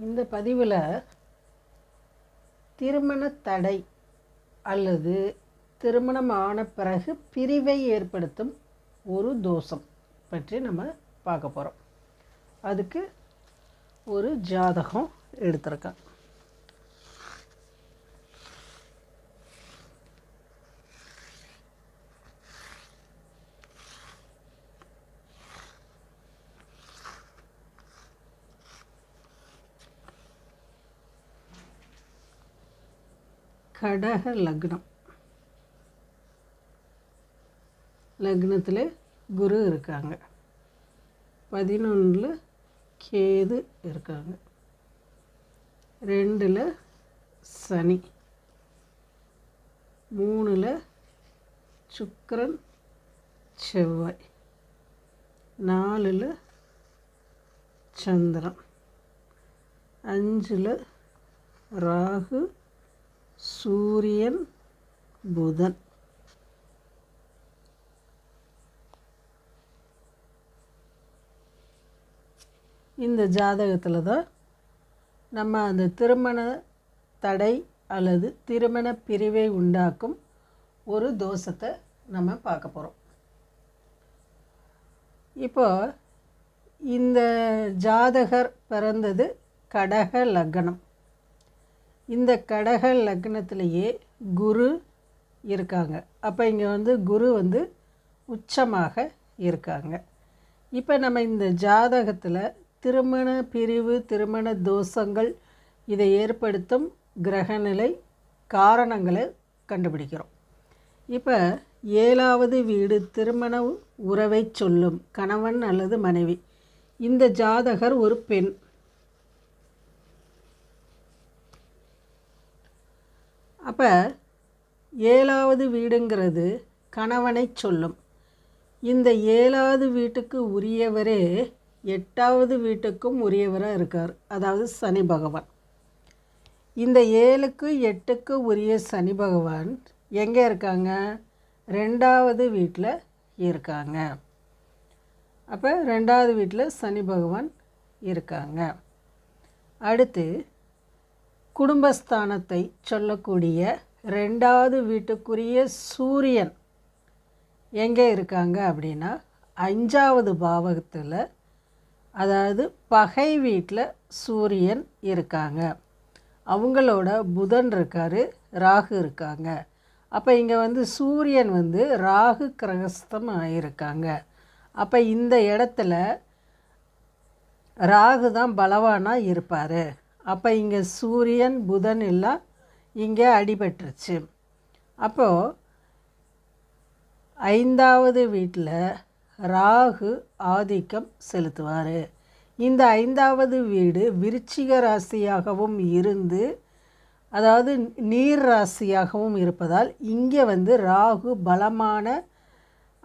இந்த பதிவில் திருமண தடை அல்லது திருமணமான பிறகு பிரிவை ஏற்படுத்தும் ஒரு தோஷம் பற்றி நம்ம பார்க்க போகிறோம். அதுக்கு ஒரு ஜாதகம் எடுத்திருக்கேன். கடக லக்னம், லக்னத்தில் குரு இருக்காங்க, 11 கேது இருக்காங்க, 2 சனி, 3 சுக்கிரன் செவ்வாய், 4 சந்திரன், 5 ராகு சூரியன் புதன். இந்த ஜாதகத்தில் தான் நம்ம அந்த திருமண தடை அல்லது திருமண பிரிவை உண்டாக்கும் ஒரு தோஷத்தை நம்ம பார்க்க போகிறோம். இப்போ இந்த ஜாதகர் பிறந்தது கடக லக்னம். இந்த கடக லக்னத்திலேயே குரு இருக்காங்க. அப்போ இங்கே குரு உச்சமாக இருக்காங்க. இப்போ நம்ம இந்த ஜாதகத்தில் திருமண பிரிவு, திருமண தோஷங்கள் இதை ஏற்படுத்தும் கிரகநிலை காரணங்களை கண்டுபிடிக்கிறோம். இப்போ 7வது வீடு திருமண உறவை சொல்லும் கணவன் அல்லது மனைவி. இந்த ஜாதகர் ஒரு பெண். அப்போ 7வது வீடுங்கிறது கணவனை சொல்லும். இந்த 7வது வீட்டுக்கு உரியவரே 8வது வீட்டுக்கும் உரியவராக இருக்கார், அதாவது சனி பகவான். இந்த 7க்கு 8க்கு உரிய சனி பகவான் எங்கே இருக்காங்க? 2வது வீட்டில் இருக்காங்க. அப்போ 2வது வீட்டில் சனி பகவான் இருக்காங்க. அடுத்து குடும்பஸ்தானத்தை சொல்லக்கூடிய 2வது வீட்டுக்குரிய சூரியன் எங்கே இருக்காங்க அப்படின்னா 5வது பாவகத்தில், அதாவது பகை வீட்டில் சூரியன் இருக்காங்க. அவங்களோட புதன் இருக்கார், ராகு இருக்காங்க. அப்போ இங்கே சூரியன் ராகு கிரகஸ்தம் ஆகியிருக்காங்க. அப்போ இந்த இடத்துல ராகு தான் பலவானாக இருப்பார். அப்போ இங்கே சூரியன் புதன் எல்லாம் இங்கே அடிபட்டுருச்சு. அப்போது 5வது வீட்டில் ராகு ஆதிக்கம் செலுத்துவார். இந்த 5வது வீடு விருச்சிக ராசியாகவும் இருந்து, அதாவது நீர் ராசியாகவும் இருப்பதால் இங்கே ராகு பலமான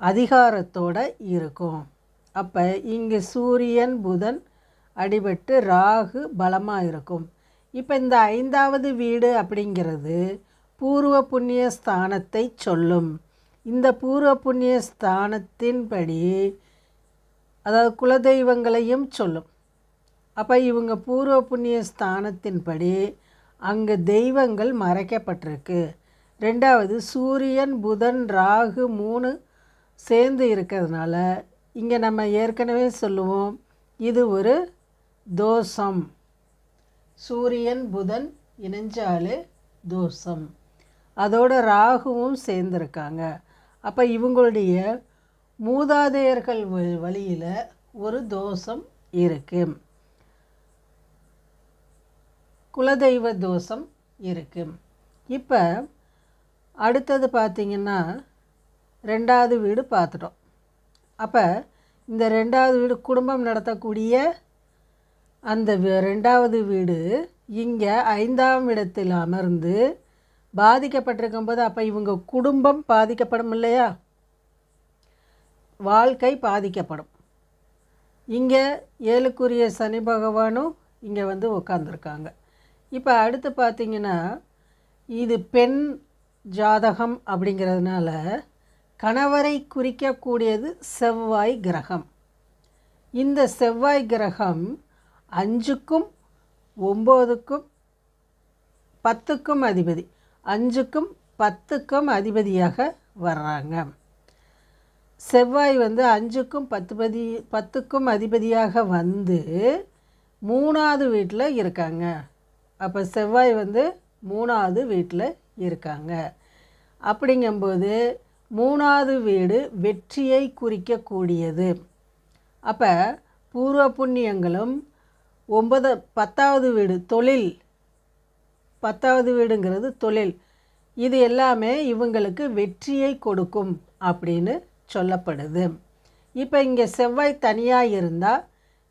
அதிகாரத்தோடு இருக்கும். அப்போ இங்கே சூரியன் புதன் அடிபட்டு ராகு பலமாக இருக்கும். இப்போ இந்த 5வது வீடு அப்படிங்கிறது பூர்வ புண்ணிய ஸ்தானத்தை சொல்லும். இந்த பூர்வ புண்ணிய ஸ்தானத்தின்படி, அதாவது குலதெய்வங்களையும் சொல்லும். அப்போ இவங்க பூர்வ புண்ணிய ஸ்தானத்தின்படி அங்கே தெய்வங்கள் மறைக்கப்பட்டிருக்கு. 2வது சூரியன் புதன் ராகு 3 சேர்ந்து இருக்கிறதுனால இங்கே நம்ம ஏற்கனவே சொல்லுவோம், இது ஒரு தோஷம். சூரியன் புதன் இணைஞ்சாலே தோஷம். அதோட ராகுவும் சேர்ந்துருக்காங்க. அப்போ இவங்களுடைய மூதாதையர்கள் வழியில் ஒரு தோஷம் இருக்குது, குலதெய்வ தோஷம் இருக்குது. இப்போ அடுத்தது பார்த்திங்கன்னா 2வது வீடு பார்த்துட்டோம். அப்போ இந்த 2வது வீடு குடும்பம் நடத்தக்கூடிய அந்த 2வது வீடு இங்கே 5ஆம் இடத்தில் அமர்ந்து பாதிக்கப்பட்டிருக்கும்போது, அப்போ இவங்க குடும்பம் பாதிக்கப்படும் இல்லையா, வாழ்க்கை பாதிக்கப்படும். இங்கே 7க்குரிய சனி பகவானும் இங்கே உட்காந்துருக்காங்க. இப்போ அடுத்து பார்த்திங்கன்னா இது பெண் ஜாதகம் அப்படிங்கிறதுனால கணவரை குறிக்கக்கூடியது செவ்வாய் கிரகம். இந்த செவ்வாய் கிரகம் 5க்கும் 9க்கும் 10க்கும் அதிபதி, 5க்கும் 10க்கும் அதிபதியாக வர்றாங்க. செவ்வாய் வந்து 5க்கும் 10க்கும் அதிபதியாக வந்து 3வது வீட்டில் இருக்காங்க. அப்போ செவ்வாய் வந்து 3வது வீட்டில் இருக்காங்க. அப்படிங்கும்போது 3வது வீடு வெற்றியை குறிக்கக்கூடியது. அப்போ பூர்வ புண்ணியங்களும் 10வது வீடு தொழில், 10வது வீடுங்கிறது தொழில், இது எல்லாமே இவங்களுக்கு வெற்றியை கொடுக்கும் அப்படின்னு சொல்லப்படுது. இப்போ இங்கே செவ்வாய் தனியாக இருந்தால்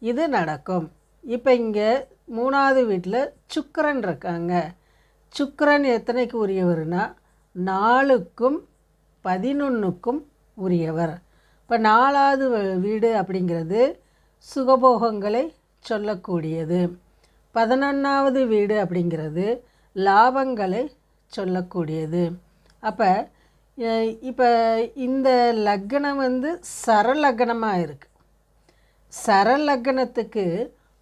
இது நடக்கும். இப்போ இங்கே 3வது வீட்டில் சுக்கிரன் இருக்காங்க. சுக்கிரன் எத்தனைக்கு உரியவர்னா 4க்கும் 11க்கும் உரியவர். இப்போ 4வது வீடு அப்படிங்கிறது சுகபோகங்களை சொல்லக்கூடியது. 11வது வீடு அப்படிங்கிறது லாபங்களை சொல்லக்கூடியது. அப்போ இப்போ இந்த லக்னம் வந்து சரலக்னமாக இருக்குது. சரலக்னத்துக்கு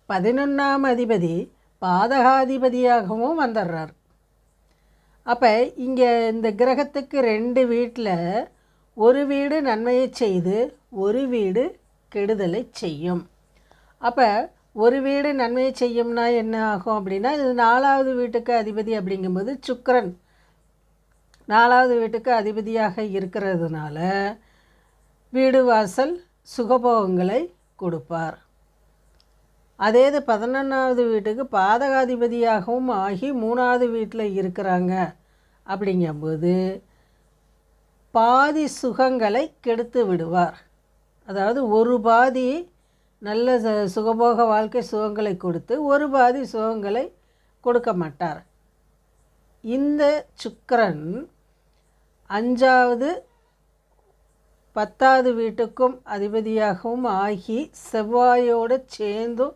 11ஆம் அதிபதி பாதகாதிபதியாகவும் வந்துடுறார். அப்போ இங்கே இந்த கிரகத்துக்கு 2 வீட்டில் ஒரு வீடு நன்மையை செய்து ஒரு வீடு கெடுதலை செய்யும். அப்போ ஒரு வீடு நன்மையை செய்யும்னா என்ன ஆகும் அப்படின்னா, இது 4வது வீட்டுக்கு அதிபதி அப்படிங்கும்போது சுக்கிரன் 4வது வீட்டுக்கு அதிபதியாக இருக்கிறதுனால வீடு வாசல் சுகபோகங்களை கொடுப்பார். அதே இது 11வது வீட்டுக்கு பாதகாதிபதியாகவும் ஆகி 3வது வீட்டில் இருக்கிறாங்க அப்படிங்கும்போது பாதி சுகங்களை கெடுத்து விடுவார். அதாவது ஒரு பாதி நல்ல சுகபோக வாழ்க்கை சுகங்களை கொடுத்து ஒரு பாதி சுகங்களை கொடுக்க மாட்டார். இந்த சுக்கிரன் 5வது 10வது வீட்டுக்கும் அதிபதியாகவும் ஆகி செவ்வாயோடு சேர்ந்தும்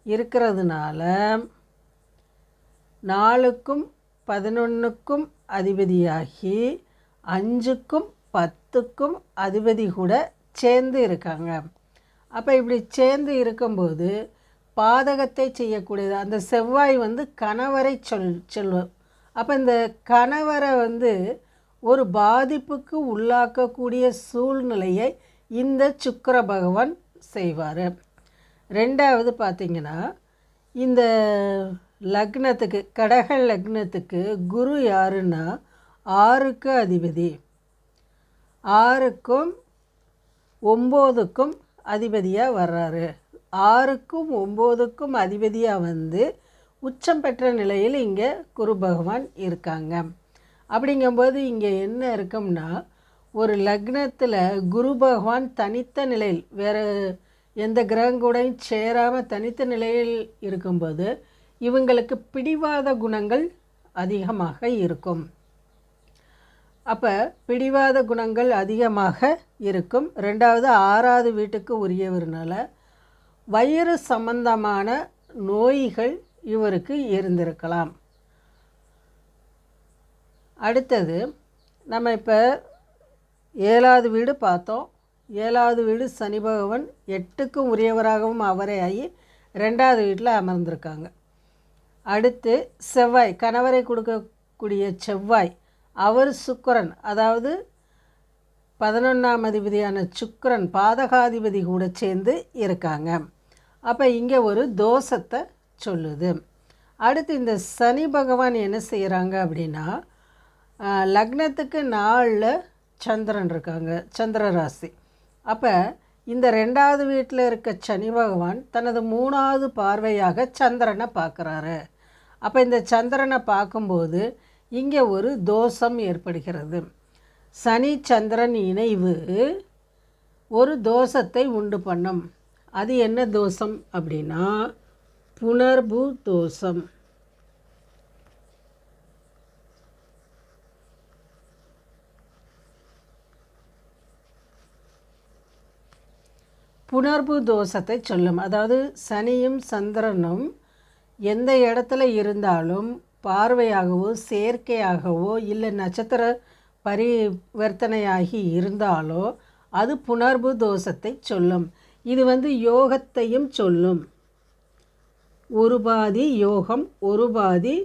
இருக்கிறதுனால 4க்கும் 11க்கும் அதிபதியாகி 5க்கும் 10க்கும் அதிபதி கூட சேர்ந்து இருக்காங்க. அப்போ இப்படி சேர்ந்து இருக்கும்போது பாதகத்தை செய்யக்கூடியது. அந்த செவ்வாய் வந்து கணவரை சொல்லும். அப்போ இந்த கணவரை வந்து ஒரு பாதிப்புக்கு உள்ளாக்கக்கூடிய சூழ்நிலையை இந்த சுக்கிர பகவான் செய்வார். 2வது பார்த்திங்கன்னா, இந்த லக்னத்துக்கு கடக லக்னத்துக்கு குரு யாருன்னா 6க்கு அதிபதி, 6க்கும் 9க்கும் அதிபதியாக வர்றாரு. 6க்கும் 9க்கும் அதிபதியாக வந்து உச்சம் பெற்ற நிலையில் இங்கே குரு பகவான் இருக்காங்க. அப்படிங்கும்போது இங்கே என்ன இருக்கும்னா, ஒரு லக்னத்தில் குரு பகவான் தனித்த நிலையில் வேறு எந்த கிரகங்கூடையும் சேராமல் தனித்த நிலையில் இருக்கும்போது இவங்களுக்கு பிடிவாத குணங்கள் அதிகமாக இருக்கும். அப்போ பிடிவாத குணங்கள் அதிகமாக இருக்கும். 2வது 6வது வீட்டுக்கு உரியவர்னால வயிறு சம்பந்தமான நோய்கள் இவருக்கு இருந்திருக்கலாம். அடுத்தது நம்ம இப்போ 7வது வீடு பார்த்தோம். 7வது வீடு சனி பகவான் 8க்கும் உரியவராகவும் அவரே ஆகி 2வது வீட்டில் அமர்ந்திருக்காங்க. அடுத்து செவ்வாய் கணவரை கொடுக்கக்கூடிய செவ்வாய், அவர் சுக்கிரன், அதாவது 11ஆம் அதிபதியான சுக்கிரன் பாதகாதிபதி கூட சேர்ந்து இருக்காங்க. அப்போ இங்கே ஒரு தோஷத்தை சொல்லுது. அடுத்து இந்த சனி பகவான் என்ன செய்கிறாங்க அப்படின்னா, லக்னத்துக்கு 4ல் சந்திரன் இருக்காங்க, சந்திர ராசி. அப்போ இந்த 2வது வீட்டில் இருக்க சனி பகவான் தனது 3வது பார்வையாக சந்திரனை பார்க்குறாரு. அப்போ இந்த சந்திரனை பார்க்கும்போது இங்கே ஒரு தோஷம் ஏற்படுகிறது. சனி சந்திரன் இணைவு ஒரு தோஷத்தை உண்டு பண்ணும். அது என்ன தோஷம் அப்படின்னா புனர்பூ தோஷம். புனர்பூ தோஷத்தை சொல்லும். அதாவது சனியும் சந்திரனும் எந்த இடத்துல இருந்தாலும் பார்வையாகவோ சேர்க்கையாகவோ இல்லை நட்சத்திர பரிவர்த்தனையாகி இருந்தாலோ அது புனர்பூ தோஷத்தை சொல்லும். இது யோகத்தையும் சொல்லும். ஒரு பாதி யோகம் ஒரு பாதி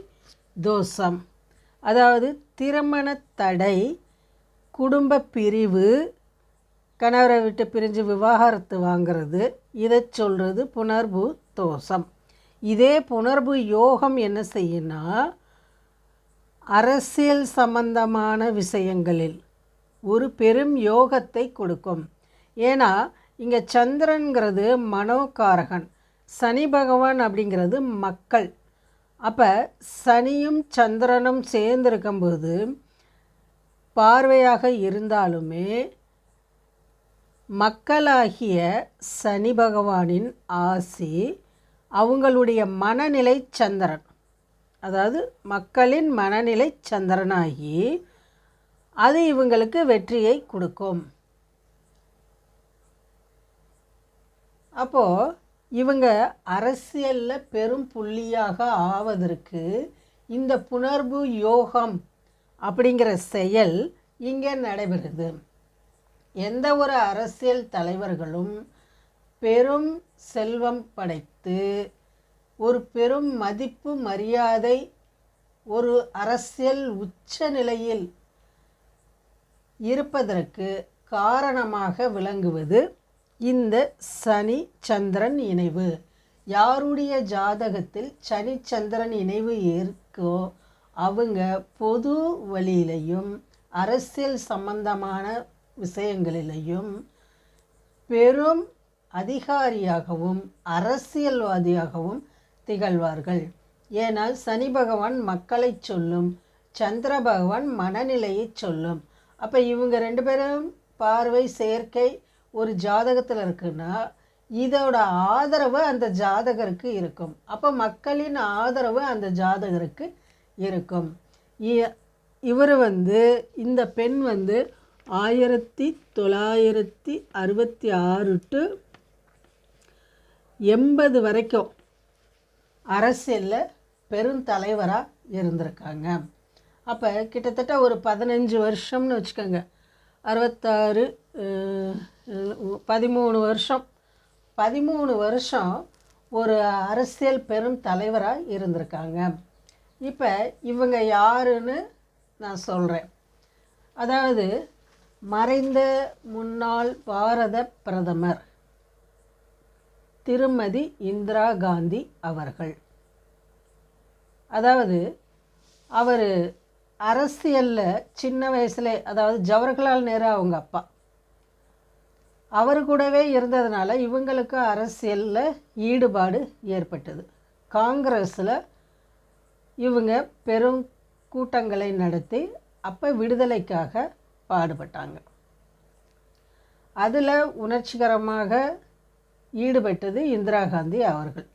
தோஷம். அதாவது திருமண தடை, குடும்ப பிரிவு, கணவரை விட்டு பிரிஞ்சு விவாகரத்து வாங்கிறது, இதை சொல்கிறது புணர்வு தோஷம். இதே புணர்வு யோகம் என்ன செய்யுன்னா அரசியல் சம்பந்தமான விஷயங்களில் ஒரு பெரும் யோகத்தை கொடுக்கும். ஏன்னா இங்கே சந்திரன்கிறது மனோகாரகன், சனி பகவான் அப்படிங்கிறது மக்கள். அப்போ சனியும் சந்திரனும் சேர்ந்திருக்கும்போது பார்வையாக இருந்தாலுமே மக்களாகிய சனி பகவானின் ஆசி அவங்களுடைய மனநிலை சந்திரன், அதாவது மக்களின் மனநிலை சந்திரனாகி அது இவங்களுக்கு வெற்றியை கொடுக்கும். அப்போது இவங்க அரசியலில் பெரும் புள்ளியாக ஆவதற்கு இந்த புணர்வு யோகம் அப்படிங்கிற செயல் இங்கே நடைபெறுது. எந்த ஒரு அரசியல் தலைவர்களும் பெரும் செல்வம் படைத்து ஒரு பெரும் மதிப்பு மரியாதை ஒரு அரசியல் உச்ச நிலையில் இருப்பதற்கு காரணமாக விளங்குவது இந்த சனி சந்திரன் இணைவு. யாருடைய ஜாதகத்தில் சனி சந்திரன் இணைவு இருக்கோ அவங்க பொது வழியிலையும் அரசியல் சம்பந்தமான விஷயங்களிலையும் பெரும் அதிகாரியாகவும் அரசியல்வாதியாகவும் திகழ்வார்கள். ஏனால் சனி பகவான் மக்களை சொல்லும், சந்திர பகவான் மனநிலையை சொல்லும். அப்போ இவங்க ரெண்டு பேரும் பார்வை சேர்க்கை ஒரு ஜாதகத்தில் இருக்குன்னா இதோட ஆதரவு அந்த ஜாதகருக்கு இருக்கும். அப்போ மக்களின் ஆதரவு அந்த ஜாதகருக்கு இருக்கும். இவர் இந்த பெண் 1966 to 80 வரைக்கும் அரசியலில் பெருந்தலைவராக இருந்திருக்காங்க. அப்போ கிட்டத்தட்ட ஒரு 15 வருஷம்னு வச்சுக்கோங்க, 66 13 வருஷம் ஒரு அரசியல் பெரும் தலைவராக இருந்திருக்காங்க. இப்போ இவங்க யாருன்னு நான் சொல்கிறேன். அதாவது மறைந்த முன்னாள் பாரத பிரதமர் திருமதி இந்திரா காந்தி அவர்கள். அதாவது அவர் அரசியலில் சின்ன வயசுல, அதாவது ஜவஹர்லால் நேரு அவங்க அப்பா, அவர் கூடவே இருந்ததுனால இவங்களுக்கு அரசியலில் ஈடுபாடு ஏற்பட்டது. காங்கிரஸில் இவங்க பெரும் கூட்டங்களை நடத்தி அப்போ விடுதலைக்காக பாடுபட்டாங்க. அதில் உணர்ச்சிகரமாக ஈடுபட்டது இந்திரா காந்தி அவர்கள்.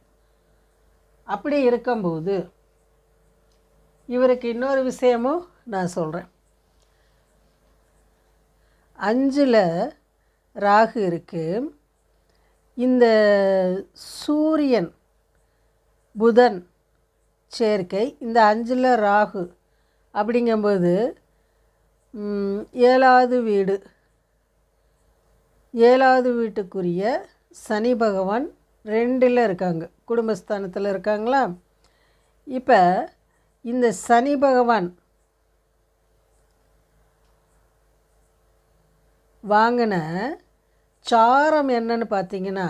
அப்படி இருக்கும்போது இவருக்கு இன்னொரு விஷயமும் நான் சொல்கிறேன். 5ல் ராகு இருக்குது. இந்த சூரியன் புதன் சேர்க்கை இந்த 5ல் ராகு அப்படிங்கும்போது 7வது வீடு, 7வது வீட்டுக்குரிய சனி பகவான் 2ல் இருக்காங்க, குடும்பஸ்தானத்தில் இருக்காங்களா. இப்போ இந்த சனி பகவான் வாங்கின சாரம் என்னன்னு பார்த்தீங்கன்னா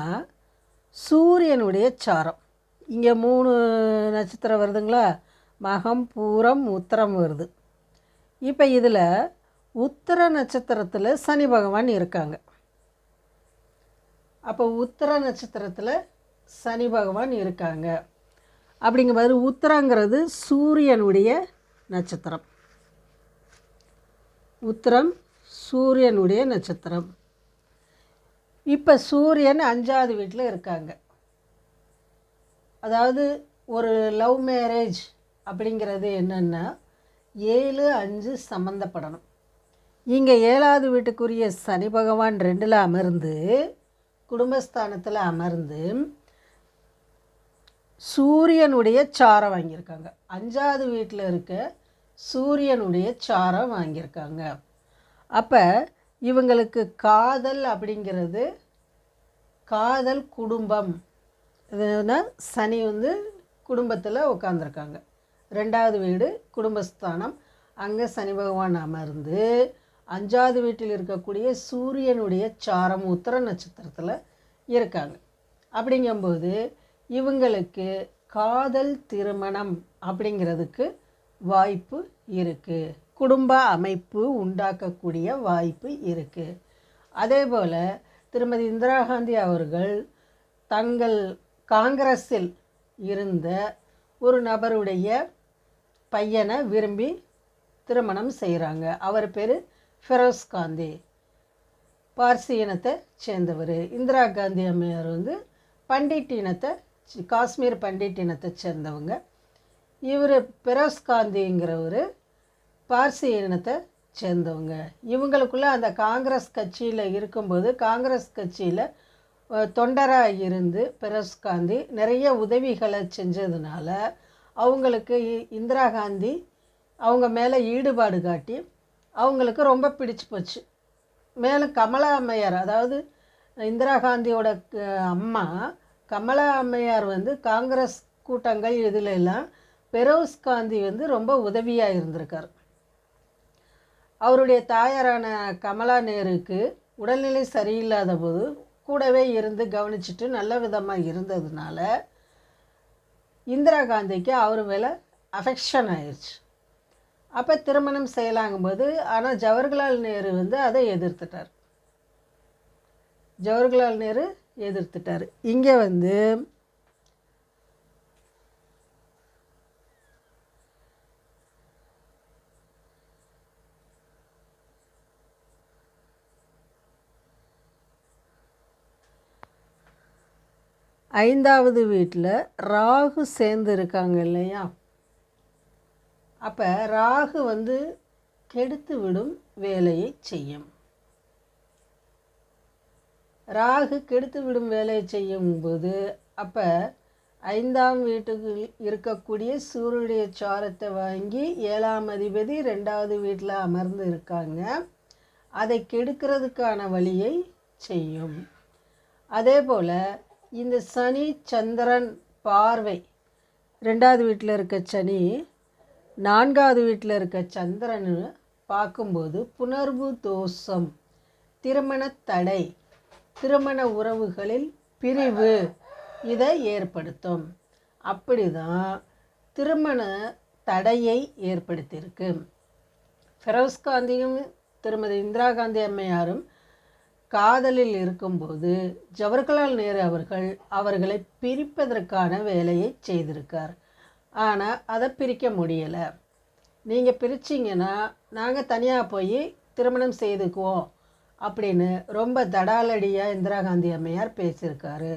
சூரியனுடைய சாரம். இங்கே 3 நட்சத்திரம் வருதுங்களா, மகம் பூரம் உத்திரம் வருது. இப்போ இதில் உத்திர நட்சத்திரத்தில் சனி பகவான் இருக்காங்க. அப்போ உத்திர நட்சத்திரத்தில் சனி பகவான் இருக்காங்க அப்படிங்கும்போது உத்திரங்கிறது சூரியனுடைய நட்சத்திரம். உத்திரம் சூரியனுடைய நட்சத்திரம். இப்போ சூரியன் 5வது வீட்டில் இருக்காங்க. அதாவது ஒரு லவ் மேரேஜ் அப்படிங்கிறது என்னென்னா 7, 5 சம்மந்தப்படணும். இங்கே 7வது வீட்டுக்குரிய சனி பகவான் 2ல் அமர்ந்து குடும்பஸ்தானத்தில் அமர்ந்து சூரியனுடைய சாரம் வாங்கியிருக்காங்க. 5வது வீட்டில் இருக்க சூரியனுடைய சாரம் வாங்கியிருக்காங்க. அப்போ இவங்களுக்கு காதல் அப்படிங்கிறது, காதல் குடும்பம் இதுனா சனி வந்து குடும்பத்தில் உட்காந்துருக்காங்க. 2வது வீடு குடும்பஸ்தானம். அங்கே சனி பகவான் அமர்ந்து 5வது வீட்டில் இருக்கக்கூடிய சூரியனுடைய சாரம் உத்திர நட்சத்திரத்தில் இருக்காங்க. அப்படிங்கும்போது இவங்களுக்கு காதல் திருமணம் அப்படிங்கிறதுக்கு வாய்ப்பு இருக்குது. குடும்ப அமைப்பு உண்டாக்கக்கூடிய வாய்ப்பு இருக்குது. அதே போல் திருமதி இந்திரா காந்தி அவர்கள் தங்கள் காங்கிரஸில் இருந்த ஒரு நபருடைய பையனை விரும்பி திருமணம் செய்கிறாங்க. அவர் பேர் ஃபெரோஸ் காந்தி, பார்சி இனத்தை சேர்ந்தவர். இந்திரா காந்தி அம்மையார் வந்து பண்டிட் இனத்தை, காஷ்மீர் பண்டிட் இனத்தை சேர்ந்தவங்க. இவர் ஃபெரோஸ் காந்திங்கிறவர் பார்சி இனத்தை சேர்ந்தவங்க. இவங்களுக்குள்ளே அந்த காங்கிரஸ் கட்சியில் இருக்கும்போது காங்கிரஸ் கட்சியில் தொண்டராக இருந்து ஃபெரோஸ் காந்தி நிறைய உதவிகளை செஞ்சதுனால அவங்களுக்கு இந்திரா காந்தி அவங்க மேலே ஈடுபாடு காட்டி அவங்களுக்கு ரொம்ப பிடிச்சி போச்சு. மேலும் கமலா அம்மையார், அதாவது இந்திரா காந்தியோட அம்மா கமலா அம்மையார் வந்து காங்கிரஸ் கூட்டங்கள் இதில் எல்லாம் ஃபெரோஸ் காந்தி வந்து ரொம்ப உதவியாக இருந்திருக்கார். அவருடைய தாயாரான கமலா நேருக்கு உடல்நிலை சரியில்லாத போது கூடவே இருந்து கவனிச்சுட்டு நல்ல விதமாக இருந்ததுனால இந்திரா காந்திக்கு அவர் மேலே அஃபெக்ஷன் ஆயிடுச்சு. அப்போ திருமணம் செய்யலாங்கும்போது ஆனால் ஜவஹர்லால் நேரு வந்து அதை எதிர்த்துட்டார். ஜவஹர்லால் நேரு எதிர்த்துட்டார். இங்கே வந்து ஐந்தாவது வீட்டில் ராகு சேர்ந்து இருக்காங்க இல்லையா? அப்போ ராகு வந்து கெடுத்து விடும் வேலையை செய்யும். ராகு கெடுத்து விடும் வேலையை செய்யும்போது அப்போ 5ஆம் வீட்டுக்கு இருக்கக்கூடிய சூரியனுடைய சாரத்தை வாங்கி 7ஆம் அதிபதி 2வது வீட்டில் அமர்ந்து இருக்காங்க. அதை கெடுக்கிறதுக்கான வழியை செய்யும். அதே போல் இந்த சனி சந்திரன் பார்வை 2வது வீட்டில் இருக்க சனி 4வது வீட்டில் இருக்க சந்திரன் பார்க்கும்போது புணர்வு தோஷம், திருமண தடை, திருமண உறவுகளில் பிரிவு இதை ஏற்படுத்தும். அப்படி தான் திருமண தடையை ஏற்படுத்தியிருக்கு. ஃபெரோஸ் காந்தியும் திருமதி இந்திரா காந்தி அம்மையாரும் காதலில் இருக்கும்போது ஜவஹர்லால் நேரு அவர்கள் அவர்களை பிரிப்பதற்கான வேலையை செய்திருக்கார். ஆனால் அதை பிரிக்க முடியலை. நீங்கள் பிரிச்சிங்கன்னா நாங்கள் தனியாக போய் திருமணம் செய்துக்குவோம் அப்படின்னு ரொம்ப தடாலடியாக இந்திரா காந்தி அம்மையார் பேசியிருக்காரு.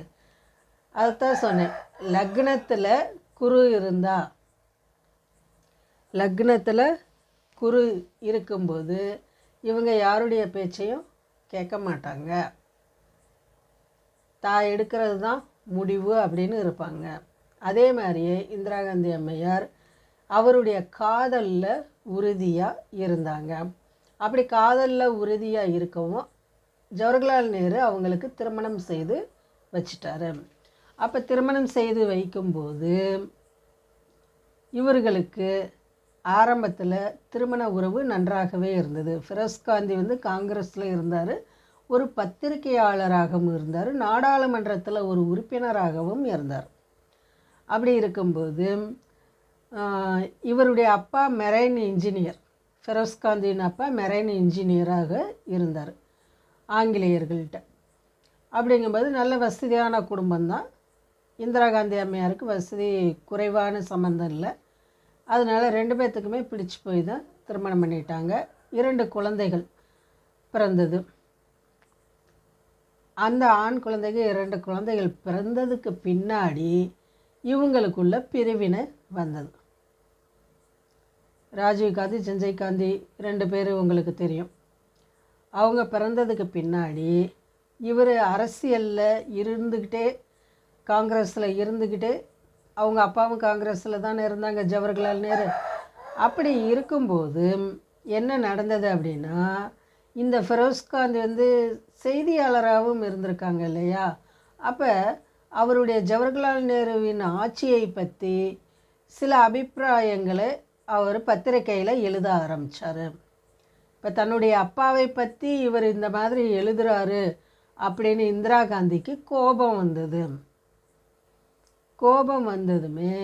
அதுதான் சொன்னேன், லக்னத்தில் குரு இருந்தால், லக்னத்தில் குரு இருக்கும்போது இவங்க யாருடைய பேச்சையும் கேட்க மாட்டாங்க. தான் எடுக்கிறது தான் முடிவு அப்படின்னு இருப்பாங்க. அதே மாதிரியே இந்திரா காந்தி அம்மையார் அவருடைய காதலில் உறுதியாக இருந்தாங்க. அப்படி காதலில் உறுதியாக இருக்கவும் ஜவஹர்லால் நேரு அவங்களுக்கு திருமணம் செய்து வச்சிட்டாரு. அப்போ திருமணம் செய்து வைக்கும்போது இவர்களுக்கு ஆரம்பத்தில் திருமண உறவு நன்றாகவே இருந்தது. ஃபெரோஸ் காந்தி வந்து காங்கிரஸில் இருந்தார், ஒரு பத்திரிகையாளராகவும் இருந்தார், நாடாளுமன்றத்தில் ஒரு உறுப்பினராகவும் இருந்தார். அப்படி இருக்கும்போது இவருடைய அப்பா மெரைன் இன்ஜினியர், ஃபெரோஸ் காந்தியின் அப்பா மெரைன் இன்ஜினியராக இருந்தார் ஆங்கிலேயர்கள்ட்ட. அப்படிங்கும்போது நல்ல வசதியான குடும்பம்தான். இந்திரா காந்தி அம்மையாருக்கு வசதி குறைவான சம்மந்தம் இல்லை. அதனால் 2 பேர்த்துக்குமே பிடிச்சி போய் தான் திருமணம் பண்ணிட்டாங்க. 2 குழந்தைகள் பிறந்தது. அந்த ஆண் குழந்தைகள் 2 குழந்தைகள் பிறந்ததுக்கு பின்னாடி இவங்களுக்குள்ள பிரிவினை வந்தது. ராஜீவ் காந்தி, சஞ்சய் காந்தி 2 பேர் உங்களுக்கு தெரியும். அவங்க பிறந்ததுக்கு பின்னாடி இவர் அரசியலில் இருந்துக்கிட்டே, காங்கிரஸில் இருந்துக்கிட்டே, அவங்க அப்பாவும் காங்கிரஸில் தானே இருந்தாங்க, ஜவஹர்லால் நேரு. அப்படி இருக்கும்போது என்ன நடந்தது அப்படின்னா, இந்த ஃபெரோஸ் காந்தி வந்து செய்தியாளராகவும் இருந்திருக்காங்க இல்லையா? அப்போ அவருடைய ஜவஹர்லால் நேருவின் ஆட்சியை பற்றி சில அபிப்பிராயங்களை அவர் பத்திரிக்கையில் எழுத ஆரம்பித்தார். இப்போ தன்னுடைய அப்பாவை பற்றி இவர் இந்த மாதிரி எழுதுகிறாரு அப்படின்னு இந்திரா காந்திக்கு கோபம் வந்தது. கோபம் வந்ததுமே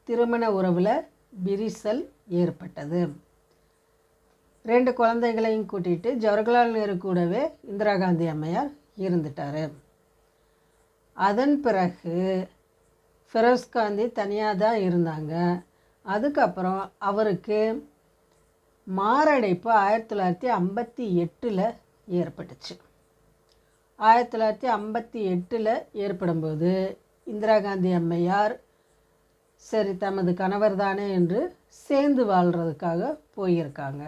திருமண உறவில் விரிசல் ஏற்பட்டது. 2 குழந்தைகளையும் கூட்டிகிட்டு ஜவஹர்லால் நேரு கூடவே இந்திரா காந்தி அம்மையார் இருந்துட்டார். அதன் பிறகு ஃபெரோஸ்காந்தி தனியாக தான் இருந்தாங்க. அதுக்கப்புறம் அவருக்கு மாரடைப்பு 1958 ஏற்பட்டுச்சு. 1958 ஏற்படும்போது இந்திரா காந்தி அம்மையார் சரி தமது கணவர் தானே என்று சேர்ந்து வாழ்கிறதுக்காக போயிருக்காங்க.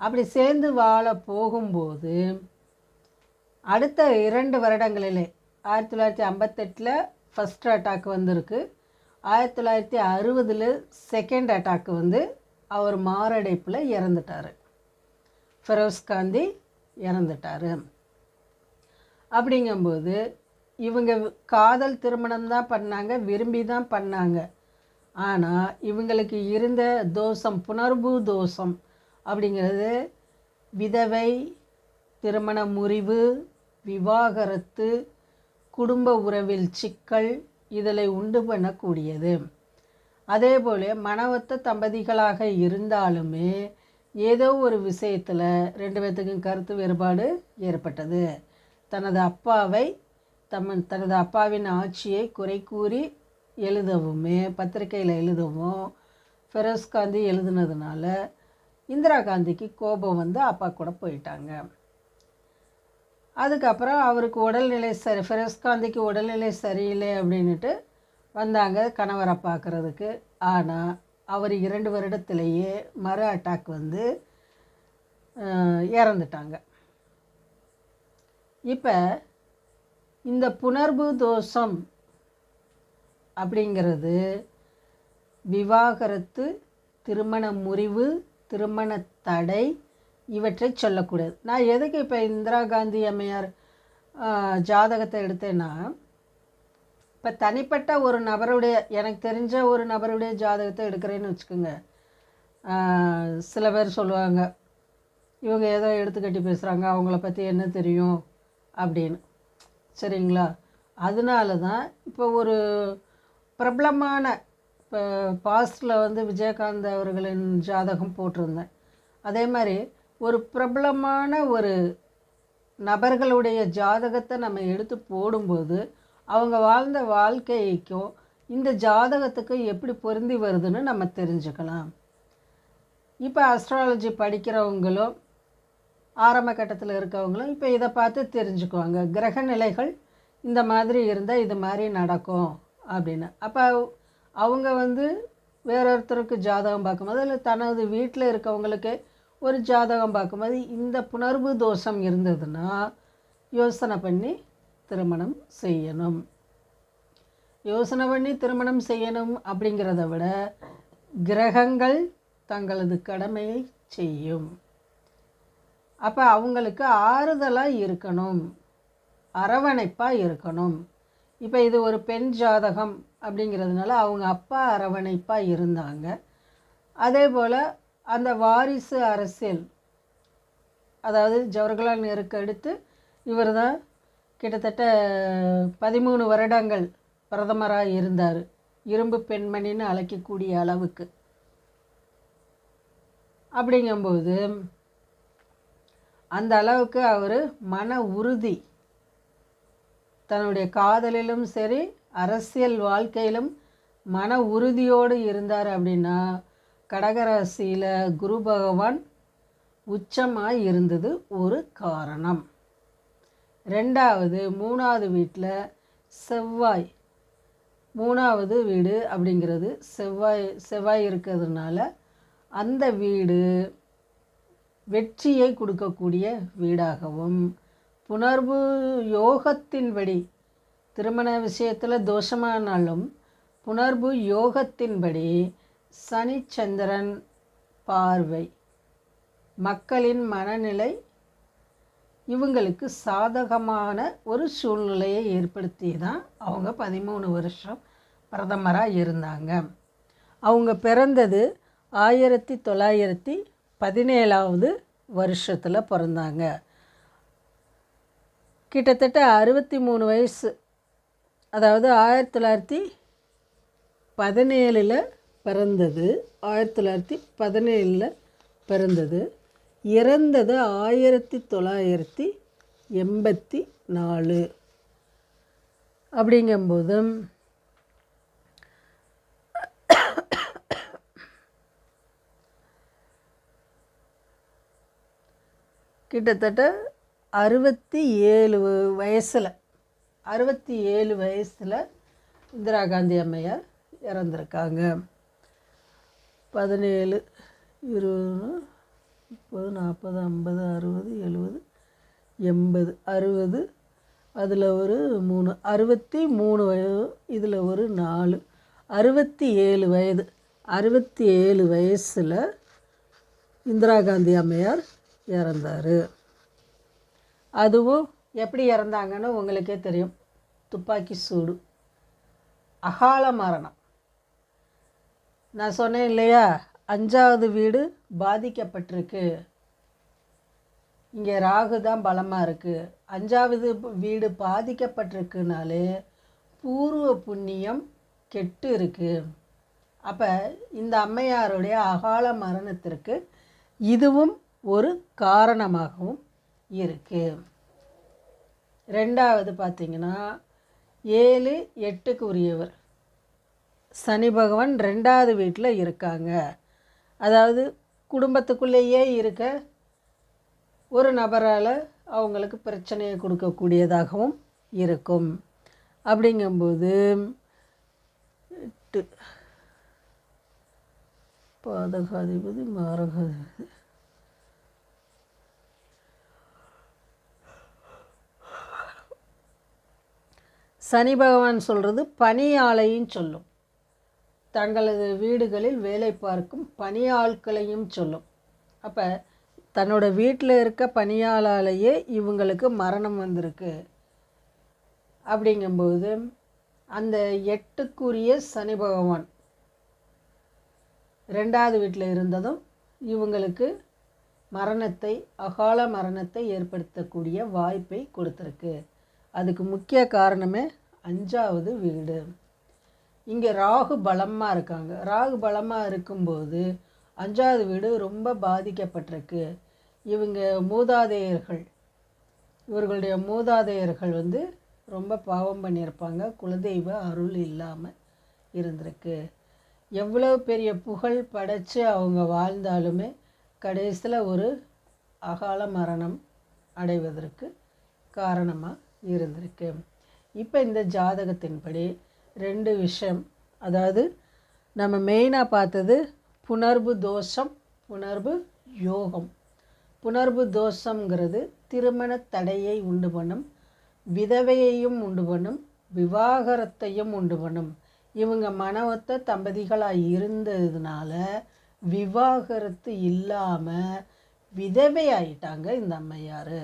அப்படி சேர்ந்து வாழ போகும்போது அடுத்த 2 வருடங்களிலே 1958 ஃபஸ்ட் அட்டாக் வந்திருக்கு. 1960 செகண்ட் அட்டாக் வந்து அவர் மாரடைப்பில் இறந்துட்டார். ஃபெரோஸ்காந்தி இறந்துட்டார். அப்படிங்கும்போது இவங்க காதல் திருமணம் தான் பண்ணாங்க, விரும்பி தான் பண்ணாங்க. ஆனால் இவங்களுக்கு இருந்த தோஷம், புணர்வு தோஷம் அப்படிங்கிறது விதவை, திருமண முறிவு, விவாகரத்து, குடும்ப உறவில் சிக்கல் இதில் உண்டு பண்ணக்கூடியது. அதே போல் மனவொத்த தம்பதிகளாக இருந்தாலுமே ஏதோ ஒரு விஷயத்தில் 2 பேர்த்துக்கும் கருத்து வேறுபாடு ஏற்பட்டது. தனது அப்பாவின் ஆட்சியை குறை கூறி எழுதவுமே பத்திரிக்கையில் எழுதவும் ஃபெரோஸ்காந்தி எழுதுனதுனால இந்திரா காந்திக்கு கோபம் வந்து அப்பா கூட போயிட்டாங்க. அதுக்கப்புறம் அவருக்கு ஃபெரோஸ்காந்திக்கு உடல்நிலை சரியில்லை அப்படின்ட்டு வந்தாங்க கணவரை பார்க்குறதுக்கு. ஆனால் அவர் 2 வருடத்திலேயே மறு அட்டாக் வந்து இறந்துட்டாங்க. இப்போ இந்த புணர்வு தோஷம் அப்படிங்கிறது விவாகரத்து, திருமண முறிவு, திருமண தடை இவற்றை சொல்லக்கூடாது. நான் எதுக்கு இப்போ இந்திரா காந்தி அம்மையார் ஜாதகத்தை எடுத்தேன்னா, இப்போ தனிப்பட்ட ஒரு நபருடைய, எனக்கு தெரிஞ்ச ஒரு நபருடைய ஜாதகத்தை எடுக்கிறேன்னு வச்சுக்கோங்க. சில பேர் சொல்லுவாங்க இவங்க ஏதோ எடுத்துக்கட்டி பேசுகிறாங்க, அவங்கள பற்றி என்ன தெரியும் அப்படின்னு. சரிங்களா? அதனால தான் இப்போ ஒரு பிரபலமான, இப்போ பாஸ்டில் வந்து விஜயகாந்த் அவர்களின் ஜாதகம் போட்டிருந்தேன். அதே மாதிரி ஒரு பிரபலமான ஒரு நபர்களுடைய ஜாதகத்தை நம்ம எடுத்து போடும்போது அவங்க வாழ்ந்த வாழ்க்கைக்கும் இந்த ஜாதகத்துக்கு எப்படி பொருந்தி வருதுன்னு நம்ம தெரிஞ்சுக்கலாம். இப்போ அஸ்ட்ராலஜி படிக்கிறவங்களும் ஆரம்ப கட்டத்தில் இருக்கவங்களும் இப்போ இதை பார்த்து தெரிஞ்சுக்குவாங்க. கிரக நிலைகள் இந்த மாதிரி இருந்தால் இது மாதிரி நடக்கும் அப்படின்னு. அப்போ அவங்க வந்து வேறொருத்தருக்கு ஜாதகம் பார்க்கும்போது இல்லை தனது வீட்டில் இருக்கவங்களுக்கு ஒரு ஜாதகம் பார்க்கும்போது இந்த புணர்வு தோஷம் இருந்ததுன்னா யோசனை பண்ணி திருமணம் செய்யணும். யோசனை பண்ணி திருமணம் செய்யணும் அப்படிங்கிறத விட கிரகங்கள் தங்களது கடமையை செய்யும். அப்போ அவங்களுக்கு ஆறுதலாக இருக்கணும், அரவணைப்பாக இருக்கணும். இப்போ இது ஒரு பெண் ஜாதகம் அப்படிங்கிறதுனால அவங்க அப்பா அரவணைப்பாக இருந்தாங்க. அதே போல் அந்த வாரிசு அரசியல், அதாவது ஜவஹர்லால் நேருக்கு அடுத்து இவர் தான் கிட்டத்தட்ட 13 வருடங்கள் பிரதமராக இருந்தார், இரும்பு பெண்மணின்னு அழைக்கக்கூடிய அளவுக்கு. அப்படிங்கும்போது அந்த அளவுக்கு அவர் மன உறுதி, தன்னுடைய காதலிலும் சரி அரசியல் வாழ்க்கையிலும் மன உறுதியோடு இருந்தார். அப்படின்னா கடகராசியில் குரு பகவான் உச்சமாக இருந்தது ஒரு காரணம். 2வது 3வது வீட்டில் செவ்வாய், 3வது வீடு அப்படிங்கிறது செவ்வாய் இருக்கிறதுனால அந்த வீடு வெற்றியை கொடுக்கக்கூடிய வீடாகவும், புணர்வு யோகத்தின்படி திருமண விஷயத்தில் தோஷமானாலும் புணர்வு யோகத்தின்படி சனி சந்திரன் பார்வை மக்களின் மனநிலை இவங்களுக்கு சாதகமான ஒரு சூழ்நிலையை ஏற்படுத்தி தான் அவங்க 13 வருஷம் பிரதமராக இருந்தாங்க. அவங்க பிறந்தது 1917 வருஷத்தில் பிறந்தாங்க. கிட்டத்தட்ட 63 வயசு, அதாவது 1917 பிறந்தது, 1917 பிறந்தது, இறந்தது 1984. அப்படிங்கும்போது கிட்டத்தட்ட 67 வயசில் இந்திரா காந்தி அம்மையார் இறந்துருக்காங்க. 17, 20, 30, 40, 50, 60, 60, அதில் ஒரு 3, 63, இதில் ஒரு 4, 67 வயது. 67 வயசில் இந்திரா காந்தி அம்மையார் இறந்தார். அதுவும் எப்படி இறந்தாங்கன்னு உங்களுக்கே தெரியும், துப்பாக்கி சூடு, அகால மரணம். நான் சொன்னேன் இல்லையா, 5வது வீடு பாதிக்கப்பட்டிருக்கு, இங்கே ராகு தான் பலமாக இருக்குது. 5வது வீடு பாதிக்கப்பட்டிருக்குனாலே பூர்வ புண்ணியம் கெட்டு இருக்குது. அப்போ இந்த அம்மையாருடைய அகால மரணத்திற்கு இதுவும் ஒரு காரணமாகவும் இருக்குது. 2வது பார்த்திங்கன்னா 7, 8க்கு உரியவர் சனி பகவான் 2வது வீட்டில் இருக்காங்க. அதாவது குடும்பத்துக்குள்ளேயே இருக்க ஒரு நபரால் அவங்களுக்கு பிரச்சனையை கொடுக்கக்கூடியதாகவும் இருக்கும். அப்படிங்கும்போது 8 பாதகாதிபதி மாரகாதிபதி, சனி பகவான் சொல்கிறது பணியாளையும் சொல்லும், தங்களது வீடுகளில் வேலை பார்க்கும் பணியாட்களையும் சொல்லும். அப்போ தன்னோட வீட்டில் இருக்க பணியாளாலேயே இவங்களுக்கு மரணம் வந்திருக்கு. அப்படிங்கும்போது அந்த 8க்குரிய சனி பகவான் 2வது வீட்டில் இருந்ததும் இவங்களுக்கு மரணத்தை, அகால மரணத்தை ஏற்படுத்தக்கூடிய வாய்ப்பை கொடுத்துருக்கு. அதுக்கு முக்கிய காரணமே 5வது வீடு. இங்கே ராகு பலமாக இருக்காங்க. ராகு பலமாக இருக்கும்போது 5வது வீடு ரொம்ப பாதிக்கப்பட்டிருக்கு. இவங்க மூதாதையர்கள், இவர்களுடைய மூதாதையர்கள் ரொம்ப பாவம் பண்ணியிருப்பாங்க, குலதெய்வ அருள் இல்லாமல் இருந்திருக்கு. எவ்வளோ பெரிய புகழ் படைத்து அவங்க வாழ்ந்தாலுமே கடைசியில் ஒரு அகால மரணம் அடைவதற்கு காரணமாக இருந்திருக்கு. இப்போ இந்த ஜாதகத்தின்படி 2 விஷயம், அதாவது நம்ம மெயினாக பார்த்தது புணர்வு தோஷம், புணர்வு யோகம். புணர்வு தோஷங்கிறது திருமண தடையை உண்டு பண்ணும், விதவையையும் உண்டு பண்ணும், விவாகரத்தையும் உண்டு பண்ணும். இவங்க மன ஒத்த தம்பதிகளாக இருந்ததுனால விவாகரத்து இல்லாமல் விதவை ஆயிட்டாங்க இந்த அம்மையார்.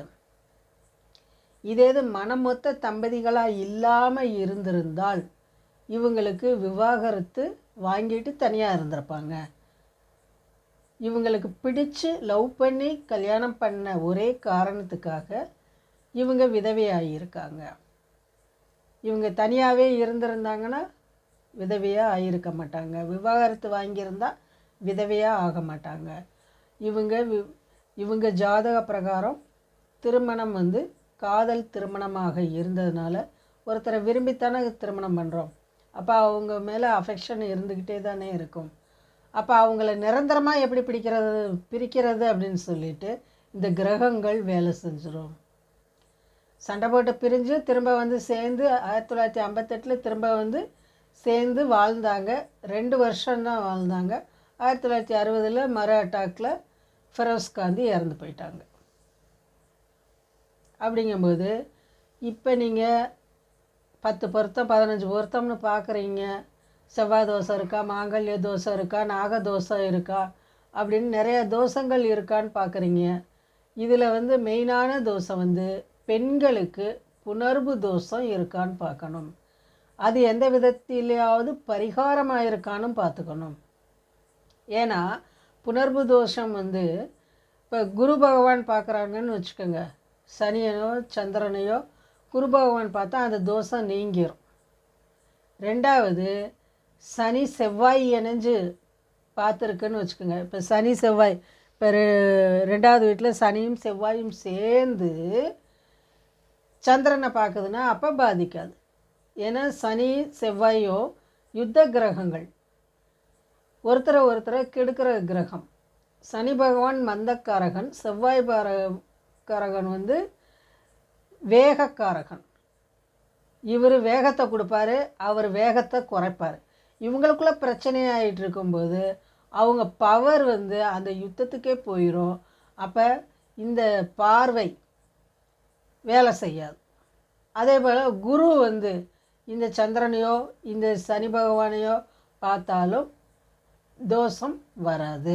இதேது மனமொத்த தம்பதிகளாக இல்லாமல் இருந்திருந்தால் இவங்களுக்கு விவாகரத்து வாங்கிட்டு தனியாக இருந்திருப்பாங்க. இவங்களுக்கு பிடிச்சு லவ் பண்ணி கல்யாணம் பண்ண ஒரே காரணத்துக்காக இவங்க விதவையாகியிருக்காங்க. இவங்க தனியாகவே இருந்திருந்தாங்கன்னா விதவையாக ஆகியிருக்க மாட்டாங்க. விவாகரத்து வாங்கியிருந்தால் விதவையாக ஆக மாட்டாங்க. இவங்க ஜாதக பிரகாரம் திருமணம் காதல் திருமணமாக இருந்ததுனால ஒருத்தரை விரும்பித்தானே திருமணம் பண்ணுறோம். அப்போ அவங்க மேலே அஃபெக்ஷன் இருந்துக்கிட்டே தானே இருக்கும். அப்போ அவங்கள நிரந்தரமாக எப்படி பிரிக்கிறது அப்படின்னு சொல்லிட்டு இந்த கிரகங்கள் வேலை செஞ்சிடும். சண்டை போட்டு பிரிஞ்சு திரும்ப சேர்ந்து 1958 திரும்ப சேர்ந்து வாழ்ந்தாங்க. 2 வருஷம்தான் வாழ்ந்தாங்க. 1960 மர அட்டாக்கில் ஃபெரோஸ் காந்தி இறந்து போயிட்டாங்க. அப்படிங்கும்போது இப்போ நீங்கள் 10 பொருத்தம் 15 பொருத்தம்னு பார்க்குறீங்க. செவ்வாய் தோஷம் இருக்கா, மாங்கல்ய தோஷம் இருக்கா, நாக தோஷம் இருக்கா அப்படின்னு நிறைய தோஷங்கள் இருக்கான்னு பார்க்குறீங்க. இதில் வந்து மெயினான தோஷம் வந்து பெண்களுக்கு புணர்வு தோஷம் இருக்கான்னு பார்க்கணும். அது எந்த விதத்திலேயாவது பரிகாரமாக இருக்கான்னு பார்த்துக்கணும். ஏன்னா புணர்வு தோஷம் வந்து இப்போ குரு பகவான் பார்க்குறாங்கன்னு வச்சுக்கோங்க, சனியனோ சந்திரனையோ குரு பகவான் பார்த்தா அந்த தோஷம் நீங்கிரும். ரெண்டாவது சனி செவ்வாய் இணைஞ்சு பார்த்துருக்குன்னு வச்சுக்கோங்க. இப்போ சனி செவ்வாய் இப்போ ரெண்டாவது வீட்டில் சனியும் செவ்வாயும் சேர்ந்து சந்திரனை பார்க்குதுன்னா அப்போ பாதிக்காது. ஏன்னா சனி செவ்வாயோ யுத்த கிரகங்கள், ஒருத்தரை கெடுக்கிற கிரகம். சனி பகவான் மந்தக்காரகன், செவ்வாய் காரகன் வந்து வேகக்காரகன். இவர் வேகத்தை கொடுப்பாரு, அவர் வேகத்தை குறைப்பார். இவங்களுக்குள்ள பிரச்சனையாயிட்டு இருக்கும்போது அவங்க பவர் வந்து அந்த யுத்தத்துக்கே போயிடும். அப்போ இந்த பார்வை வேலை செய்யாது. அதே போல் குரு வந்து இந்த சந்திரனையோ இந்த சனி பகவானையோ பார்த்தாலும் தோஷம் வராது.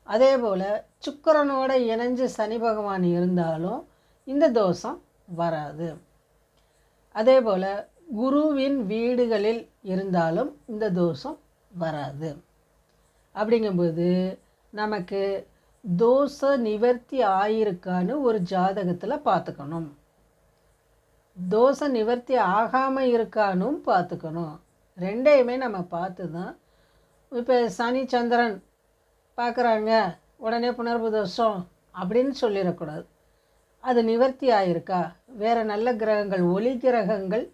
அதே போல் சுக்கிரனோட இணைஞ்சு சனி பகவான் இருந்தாலும் இந்த தோஷம் வராது. அதே போல் குருவின் வீடுகளில் இருந்தாலும் இந்த தோஷம் வராது. அப்படிங்கும்போது நமக்கு தோஷ நிவர்த்தி ஆயிருக்கான்னு ஒரு ஜாதகத்தில் பார்த்துக்கணும். தோஷ நிவர்த்தி ஆகாமல் இருக்கானும் பார்த்துக்கணும். ரெண்டையுமே நம்ம பார்த்து தான். இப்போ சனி சந்திரன் பார்க்குறாங்க உடனே புணர்வு தோஷம் அப்படின்னு சொல்லிடக்கூடாது. அது நிவர்த்தி ஆகிருக்கா, வேறு நல்ல கிரகங்கள் ஒளி கிரகங்கள்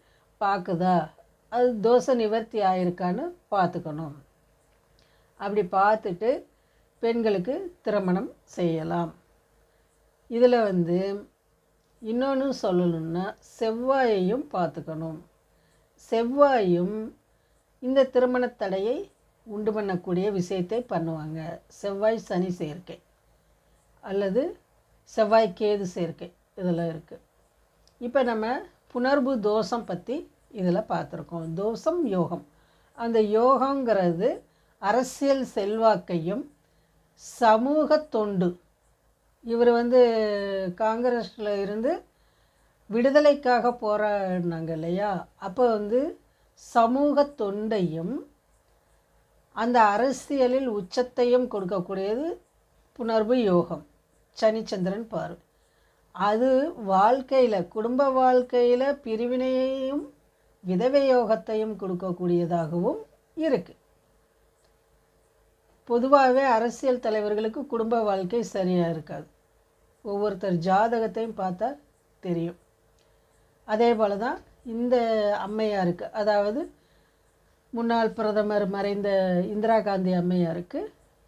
பார்க்குதா, அது தோஷ நிவர்த்தி ஆகிருக்கான்னு பார்த்துக்கணும். அப்படி பார்த்துட்டு பெண்களுக்கு திருமணம் செய்யலாம். இதில் வந்து இன்னொன்று சொல்லணுன்னா செவ்வாயையும் பார்த்துக்கணும். செவ்வாயும் இந்த திருமணத் தடையை உண்டு பண்ணக்கூடிய விஷயத்தை பண்ணுவாங்க. செவ்வாய் சனி சேர்க்கை அல்லது செவ்வாய் கேது சேர்க்கை இதெல்லாம் இருக்குது. இப்போ நம்ம புணர்வு தோஷம் பற்றி இதில் பார்த்துருக்கோம். தோஷம் யோகம். அந்த யோகங்கிறது அரசியல் செல்வாக்கையும் சமூக தொண்டு. இவர் வந்து காங்கிரஸில் இருந்து விடுதலைக்காக போராடினாங்க இல்லையா, அப்போ வந்து சமூக தொண்டையும் அந்த அரசியலில் உச்சத்தையும் கொடுக்கக்கூடியது புணர்வு யோகம். சனிச்சந்திரன் பார்வை அது வாழ்க்கையில் குடும்ப வாழ்க்கையில் பிரிவினையையும் விதவை யோகத்தையும் கொடுக்கக்கூடியதாகவும் இருக்குது. பொதுவாகவே அரசியல் தலைவர்களுக்கு குடும்ப வாழ்க்கை சரியாக இருக்காது. ஒவ்வொருத்தர் ஜாதகத்தையும் பார்த்தா தெரியும். அதே போல் தான் இந்த அம்மையாருக்கு, அதாவது முன்னாள் பிரதமர் மறைந்த இந்திரா காந்தி அம்மையாருக்கு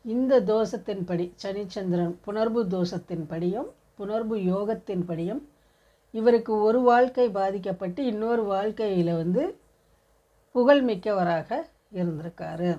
இந்த தோஷத்தின்படி சனிச்சந்திரன் புணர்வு தோஷத்தின்படியும் புணர்வு யோகத்தின்படியும் இவருக்கு ஒரு வாழ்க்கை பாதிக்கப்பட்டு இன்னொரு வாழ்க்கையில் வந்து புகழ்மிக்கவராக இருந்திருக்காரு.